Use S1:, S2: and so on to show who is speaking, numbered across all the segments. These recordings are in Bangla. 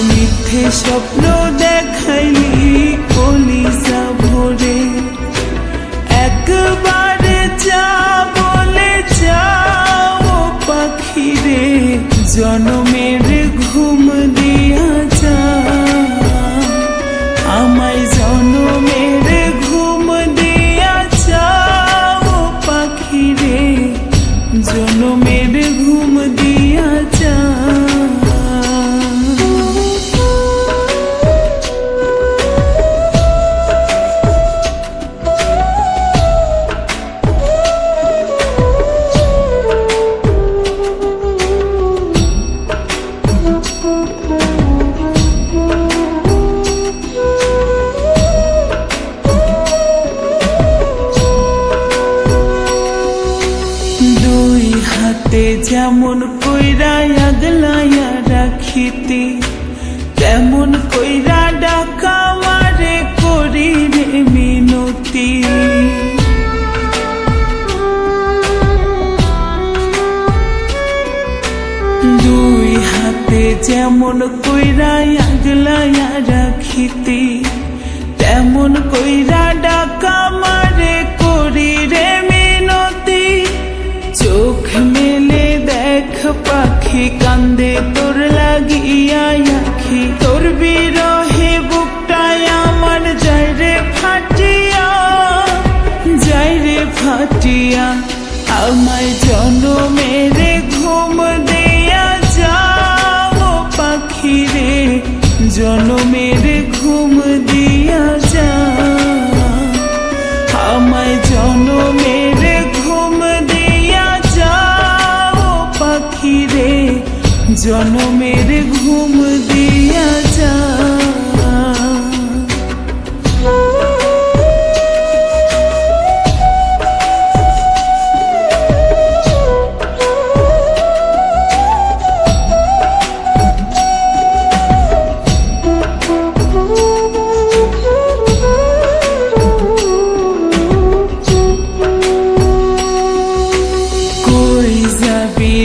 S1: মিথ্যে স্বপ্ন দেখাইলি কলিজা ভরে, একবার যা বলে যাও পাখি রে, জনমের ঘুম দিয়া যা, আমায় জনমের ঘুম দিয়া যাও পাখি রে, জনমের ঘুম দিয়া যা। হাতে যেমন কইরা আগলাইয়া রাখিতি, তেমন কইরা ডাকা মারে করি রে মিনতি। দুই হাতে যেমন কইরা আগলাইয়া রাখিতি, তেমন কইরা ডাকা মারে করি রে মিনতি। চোখ মেলে দেখ পাখি কান্দে তোর লাগিয়া আখি, তোর বিরহে বুকটায় আমার যায় রে ফাটিয়া, যায় রে ফাটিয়া। আমায় জনমের ঘুম দিয়া যাও পাখি রে, জনমের ঘুম দিয়া যা, আমায় জনমের ঘুম দিয়া যাও পাখি রে, জনমের ঘুম দিয়া যা।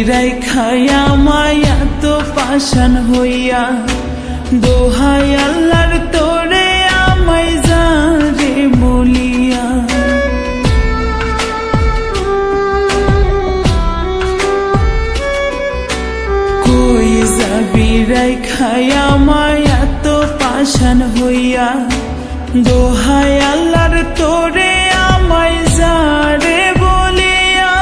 S1: রাইখায়া মায়া তো পাশান হইয়া, দোহাই আল্লাহর তোরে আমায় যারে বলিয়া। কই যাবি রাইখায়া মায়া তো পাশান হইয়া, দোহাই আল্লাহর তোরে আমায় যারে বলিয়া।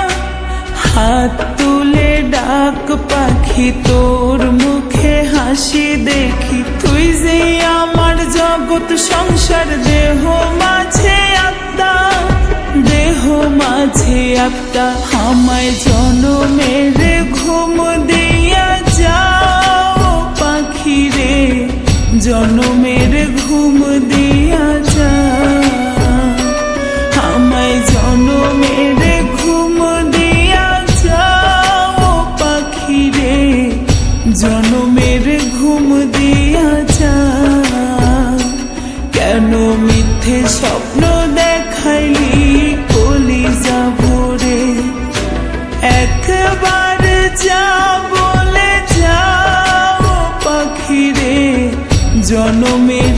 S1: হাত তুলে ডাক পাখি তোর মুখে হাসি দেখি, তুই যে আমার জগৎ সংসার, দেহ মাঝে আত্মা, দেহ মাঝে আত্মা। আমায় জনমের ঘুম দিয়া যাও পাখি রে, জনমের ঘুম দিয়া যা, আমায় জনমের ঘুম দিয়া যাও পাখি রে, জনমের ঘুম দিয়া যা। কেন মিথ্যে স্বপ্ন দেখাইলি কলিজা ভরে, একবার যা বলে যাও পাখি রে, জনমের